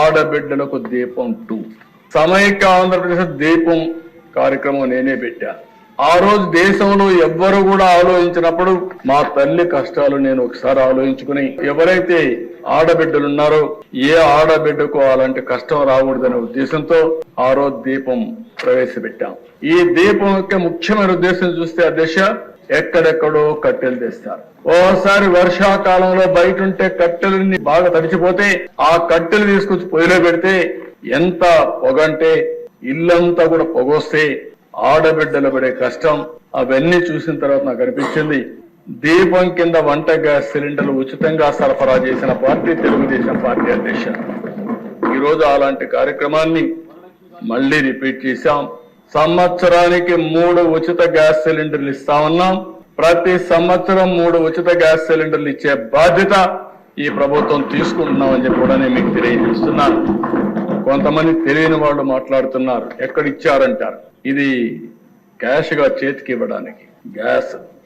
ఆడబిడ్డలకు దీపం 2 సమైక్య ఆంధ్రప్రదేశ్ దీపం కార్యక్రమం నేనే పెట్టా. ఆ రోజు దేశంలో ఎవ్వరు కూడా ఆలోచించినప్పుడు మా తల్లి కష్టాలు నేను ఒకసారి ఆలోచించుకుని, ఎవరైతే ఆడబిడ్డలు ఉన్నారో ఏ ఆడబిడ్డకు అలాంటి కష్టం రాకూడదనే ఉద్దేశంతో ఆ రోజు దీపం ప్రవేశపెట్టాం. ఈ దీపం యొక్క ముఖ్యమైన ఉద్దేశం చూస్తే అధ్యక్ష, ఎక్కడెక్కడో కట్టెలు తెస్తారు. ఓసారి వర్షాకాలంలో బయట ఉంటే కట్టెలని బాగా తడిచిపోతే ఆ కట్టెలు తీసుకొచ్చి పొయ్యిలో పెడితే ఎంత పొగంటే ఇల్లంతా కూడా పొగొస్తే ఆడబిడ్డలు పడే కష్టం అవన్నీ చూసిన తర్వాత నాకు అనిపించింది, దీపం కింద వంట గ్యాస్ సిలిండర్లు ఉచితంగా సరఫరా చేసిన పార్టీ తెలుగుదేశం పార్టీ అధ్యక్ష. ఈరోజు అలాంటి కార్యక్రమాన్ని మళ్ళీ రిపీట్ చేశాం. సంవత్సరానికి 3 ఉచిత గ్యాస్ సిలిండర్లు ఇస్తా ఉన్నాం. ప్రతి సంవత్సరం 3 ఉచిత గ్యాస్ సిలిండర్లు ఇచ్చే బాధ్యత ఈ ప్రభుత్వం తీసుకుంటున్నామని చెప్పి కూడా నేను మీకు తెలియజేస్తున్నాను. కొంతమంది తెలియని వాళ్ళు మాట్లాడుతున్నారు, ఎక్కడ ఇచ్చారంటారు. ఇది క్యాష్ గా చేతికి ఇవ్వడానికి గ్యాస్